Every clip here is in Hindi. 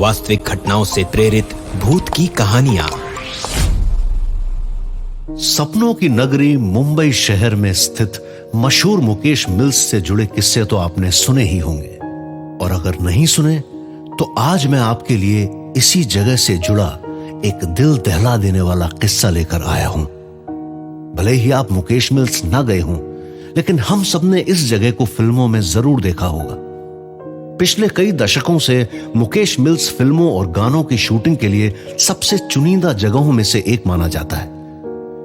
वास्तविक घटनाओं से प्रेरित भूत की कहानियां। सपनों की नगरी मुंबई शहर में स्थित मशहूर मुकेश मिल्स से जुड़े किस्से तो आपने सुने ही होंगे, और अगर नहीं सुने तो आज मैं आपके लिए इसी जगह से जुड़ा एक दिल दहला देने वाला किस्सा लेकर आया हूं। भले ही आप मुकेश मिल्स ना गए हों, लेकिन हम सबने इस जगह को फिल्मों में जरूर देखा होगा। पिछले कई दशकों से मुकेश मिल्स फिल्मों और गानों की शूटिंग के लिए सबसे चुनिंदा जगहों में से एक माना जाता है।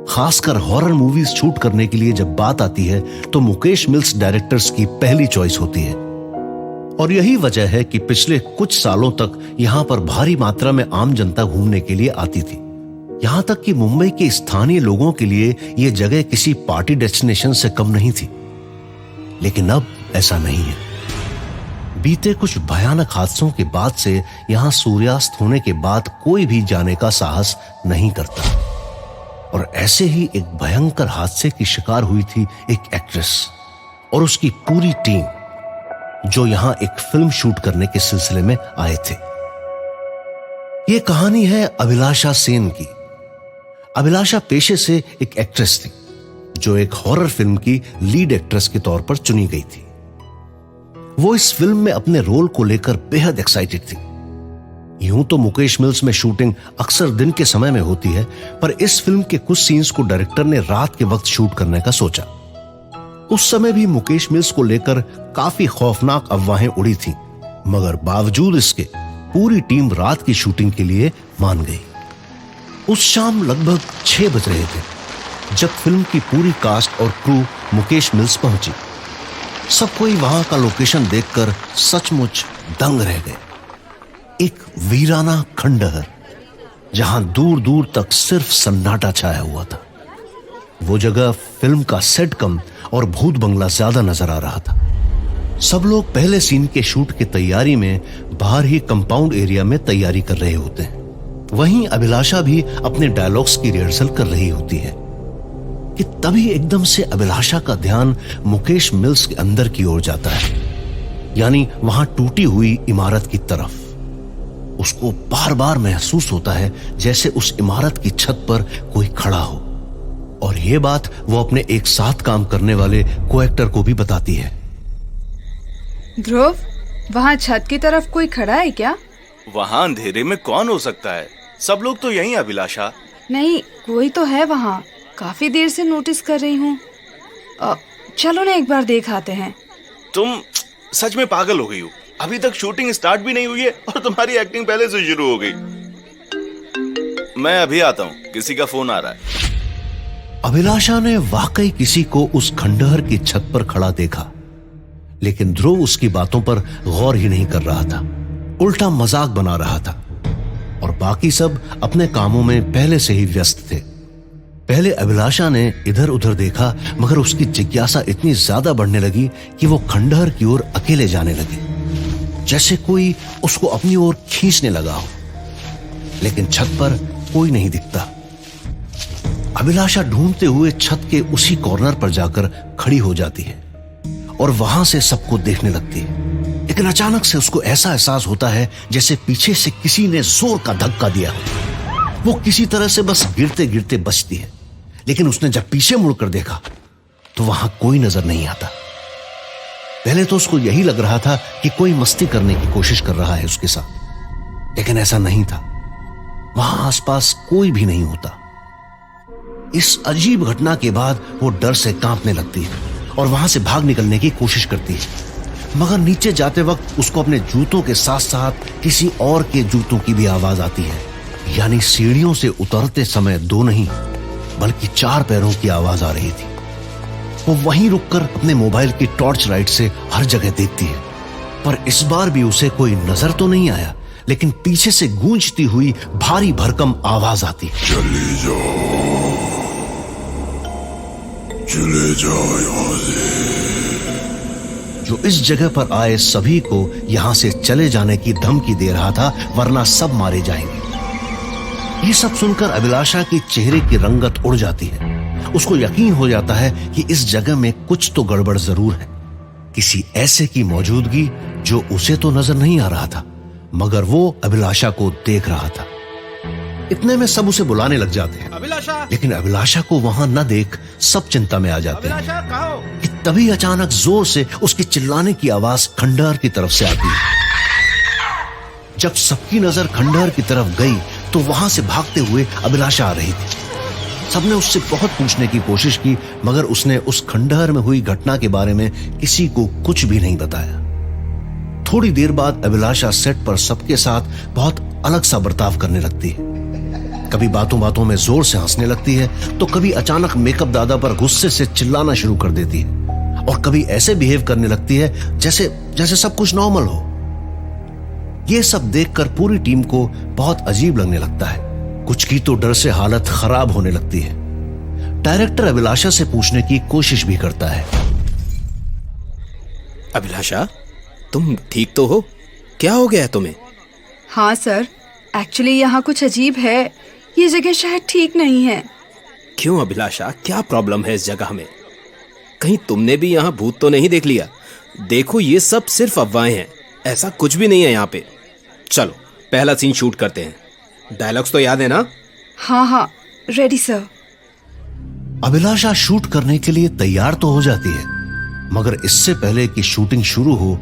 खासकर हॉरर मूवीज शूट करने के लिए जब बात आती है तो मुकेश मिल्स डायरेक्टर्स की पहली चॉइस होती है। और यही वजह है कि पिछले कुछ सालों तक यहां पर भारी मात्रा में आम जनता घूमने के लिए आती थी। यहां तक कि मुंबई के स्थानीय लोगों के लिए यह जगह किसी पार्टी डेस्टिनेशन से कम नहीं थी। लेकिन अब ऐसा नहीं है। बीते कुछ भयानक हादसों के बाद से यहां सूर्यास्त होने के बाद कोई भी जाने का साहस नहीं करता। और ऐसे ही एक भयंकर हादसे की शिकार हुई थी एक एक्ट्रेस और उसकी पूरी टीम, जो यहां एक फिल्म शूट करने के सिलसिले में आए थे। यह कहानी है अभिलाषा सेन की। अभिलाषा पेशे से एक एक्ट्रेस थी जो एक हॉरर फिल्म की लीड एक्ट्रेस के तौर पर चुनी गई थी। वो इस फिल्म में अपने रोल को लेकर बेहद एक्साइटेड थी। यूं तो मुकेश मिल्स में शूटिंग अक्सर दिन के समय में होती है, पर इस फिल्म के कुछ सीन्स को डायरेक्टर ने रात के वक्त शूट करने का सोचा। उस समय भी मुकेश मिल्स को लेकर काफी खौफनाक अफवाहें उड़ी थी, मगर बावजूद इसके पूरी टीम रात की शूटिंग के लिए मान गई। उस शाम लगभग 6 बज रहे थे जब फिल्म की पूरी कास्ट और क्रू मुकेश मिल्स पहुंची। सब कोई वहां का लोकेशन देखकर सचमुच दंग रह गए। एक वीराना खंडहर जहां दूर दूर तक सिर्फ सन्नाटा छाया हुआ था। वो जगह फिल्म का सेट कम और भूत बंगला ज्यादा नजर आ रहा था। सब लोग पहले सीन के शूट की तैयारी में बाहर ही कंपाउंड एरिया में तैयारी कर रहे होते हैं। वहीं अभिलाषा भी अपने डायलॉग्स की रिहर्सल कर रही होती है कि तभी एकदम से अभिलाषा का ध्यान मुकेश मिल्स के अंदर की ओर जाता है, यानी वहां टूटी हुई इमारत की तरफ। उसको बार बार महसूस होता है जैसे उस इमारत की छत पर कोई खड़ा हो, और यह बात वो अपने एक साथ काम करने वाले को एक्टर को भी बताती है। ध्रुव, वहां छत की तरफ कोई खड़ा है क्या? वहां अंधेरे में कौन हो सकता है? सब लोग तो यहीं। अभिलाषा, नहीं, कोई तो है वहां। काफी देर से नोटिस कर रही हूँ। चलो ना एक बार देख आते हैं। तुम सच में पागल हो गई हो। अभी तक शूटिंग स्टार्ट भी नहीं हुई है और तुम्हारी एक्टिंग पहले से शुरू हो गई। मैं अभी आता हूँ, किसी का फोन आ रहा है। अभिलाषा ने वाकई किसी को उस खंडहर की छत पर खड़ा देखा, लेकिन ध्रुव उसकी बातों पर गौर ही नहीं कर रहा था, उल्टा मजाक बना रहा था। और बाकी सब अपने कामों में पहले से ही व्यस्त थे। पहले अभिलाषा ने इधर उधर देखा, मगर उसकी जिज्ञासा इतनी ज्यादा बढ़ने लगी कि वो खंडहर की ओर अकेले जाने लगे, जैसे कोई उसको अपनी ओर खींचने लगा हो। लेकिन छत पर कोई नहीं दिखता। अभिलाषा ढूंढते हुए छत के उसी कॉर्नर पर जाकर खड़ी हो जाती है और वहां से सबको देखने लगती है। लेकिन अचानक से उसको ऐसा एहसास होता है जैसे पीछे से किसी ने जोर का धक्का दिया हो। वो किसी तरह से बस गिरते गिरते बचती है, लेकिन उसने जब पीछे मुड़कर देखा तो वहां कोई नजर नहीं आता। पहले तो उसको यही लग रहा था कि कोई मस्ती करने की कोशिश कर रहा है उसके साथ, लेकिन ऐसा नहीं था। वहां आसपास कोई भी नहीं होता। इस अजीब घटना के बाद वो डर से कांपने लगती है और वहां से भाग निकलने की कोशिश करती है, मगर नीचे जाते वक्त उसको अपने जूतों के साथ साथ किसी और के जूतों की भी आवाज आती है। यानी सीढ़ियों से उतरते समय 2 नहीं बल्कि 4 पैरों की आवाज आ रही थी। वो वहीं रुककर अपने मोबाइल की टॉर्च लाइट से हर जगह देखती है, पर इस बार भी उसे कोई नजर तो नहीं आया। लेकिन पीछे से गूंजती हुई भारी भरकम आवाज आती है, चले जाओ यहाँ से। जो इस जगह पर आए सभी को यहां से चले जाने की धमकी दे रहा था, वरना सब मारे जाएंगे। ये सब सुनकर अभिलाषा के चेहरे की रंगत उड़ जाती है। उसको यकीन हो जाता है कि इस जगह में कुछ तो गड़बड़ जरूर है, किसी ऐसे की मौजूदगी जो उसे तो नजर नहीं आ रहा था, मगर वो अभिलाषा को देख रहा था। इतने में सब उसे बुलाने लग जाते हैं, अभिलाषा, लेकिन अभिलाषा को वहां न देख सब चिंता में आ जाते हैं अभिलाषा कहाँ हो? कि तभी अचानक जोर से उसकी चिल्लाने की आवाज खंडहर की तरफ से आती है। जब सबकी नजर खंडहर की तरफ गई तो वहां से भागते हुए अभिलाषा आ रही थी। सबने उससे बहुत पूछने की कोशिश की, मगर उसने उस खंडहर में हुई घटना के बारे में किसी को कुछ भी नहीं बताया। थोड़ी देर बाद अभिलाषा सेट पर सबके साथ बहुत अलग सा बर्ताव करने लगती है। कभी बातों बातों में जोर से हंसने लगती है, तो कभी अचानक मेकअप दादा पर गुस्से से चिल्लाना शुरू कर देती है, और कभी ऐसे बिहेव करने लगती है जैसे सब कुछ नॉर्मल हो। यह सब देखकर पूरी टीम को बहुत अजीब लगने लगता है। कुछ की तो डर से हालत खराब होने लगती है। डायरेक्टर अभिलाषा से पूछने की कोशिश भी करता है। अभिलाषा, तुम ठीक तो हो? क्या हो गया है तुम्हें? हाँ सर, एक्चुअली यहाँ कुछ अजीब है। ये जगह शायद ठीक नहीं है। क्यों अभिलाषा, क्या प्रॉब्लम है इस जगह में? कहीं तुमने भी यहाँ भूत तो नहीं देख लिया? देखो, ये सब सिर्फ अफवाहें हैं, ऐसा कुछ भी नहीं है यहाँ पे। चलो पहला सीन शूट करते हैं। डायलॉग्स तो याद है ना? हाँ, रेडी सर। अभिलाषा शूट करने के लिए तैयार तो हो जाती है, मगर इससे पहले कि शूटिंग शुरू हो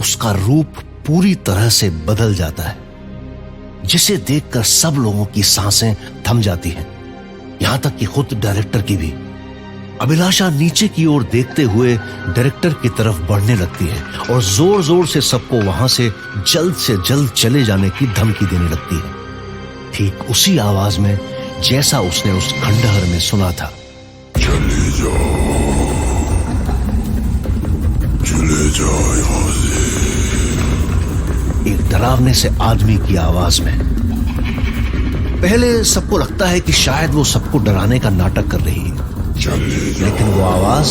उसका रूप पूरी तरह से बदल जाता है, जिसे देखकर सब लोगों की सांसें थम जाती हैं, यहां तक कि खुद डायरेक्टर की भी। अभिलाषा नीचे की ओर देखते हुए डायरेक्टर की तरफ बढ़ने लगती है और जोर जोर से सबको वहां से जल्द चले जाने की धमकी देने लगती है, ठीक उसी आवाज में जैसा उसने उस खंडहर में सुना था। चले जाओ यहाँ से। एक डरावने से आदमी की आवाज में। पहले सबको लगता है कि शायद वो सबको डराने का नाटक कर रही है, लेकिन वो आवाज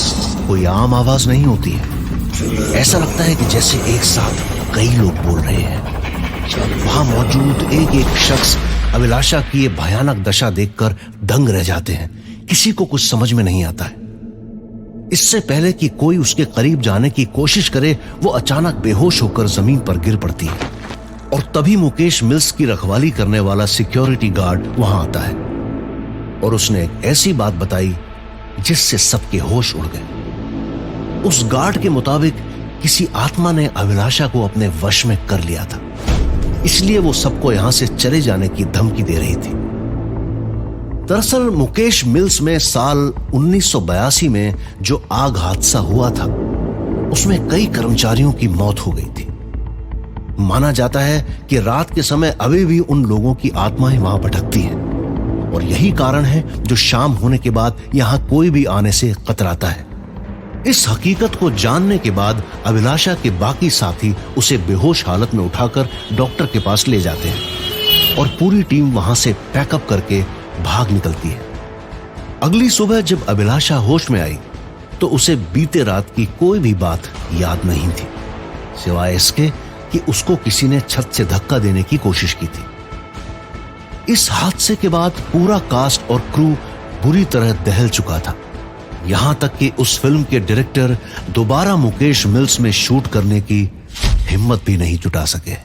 कोई आम आवाज नहीं होती है। ऐसा लगता है कि जैसे एक साथ कई लोग बोल रहे हैं। वहां मौजूद एक शख्स अभिलाषा की ये भयानक दशा देखकर दंग रह जाते हैं। किसी को कुछ समझ में नहीं आता है। इससे पहले कि कोई उसके करीब जाने की कोशिश करे, वो अचानक बेहोश होकर जमीन पर गिर पड़ती है, और तभी मुकेश मिल्स की रखवाली करने वाला सिक्योरिटी गार्ड वहां आता है, और उसने एक ऐसी बात बताई जिससे सबके होश उड़ गए। उस गार्ड के मुताबिक किसी आत्मा ने अभिलाषा को अपने वश में कर लिया था, इसलिए वो सबको यहां से चले जाने की धमकी दे रही थी। दरअसल मुकेश मिल्स में साल 1982 में जो आग हादसा हुआ था, उसमें कई कर्मचारियों की मौत हो गई थी। माना जाता है कि रात के समय अभी भी उन लोगों की आत्माएं वहां भटकती हैं, और यही कारण है जो शाम होने के बाद यहां कोई भी आने से कतराता है। इस हकीकत को जानने के बाद अभिलाषा के बाकी साथी उसे बेहोश हालत में उठाकर डॉक्टर के पास ले जाते हैं, और पूरी टीम वहां से पैकअप करके भाग निकलती है। अगली सुबह जब अभिलाषा होश में आई तो उसे बीते रात की कोई भी बात याद नहीं थी, सिवाय इसके कि उसको किसी ने छत से धक्का देने की कोशिश की थी। इस हादसे के बाद पूरा कास्ट और क्रू बुरी तरह दहल चुका था, यहां तक कि उस फिल्म के डायरेक्टर दोबारा मुकेश मिल्स में शूट करने की हिम्मत भी नहीं जुटा सके।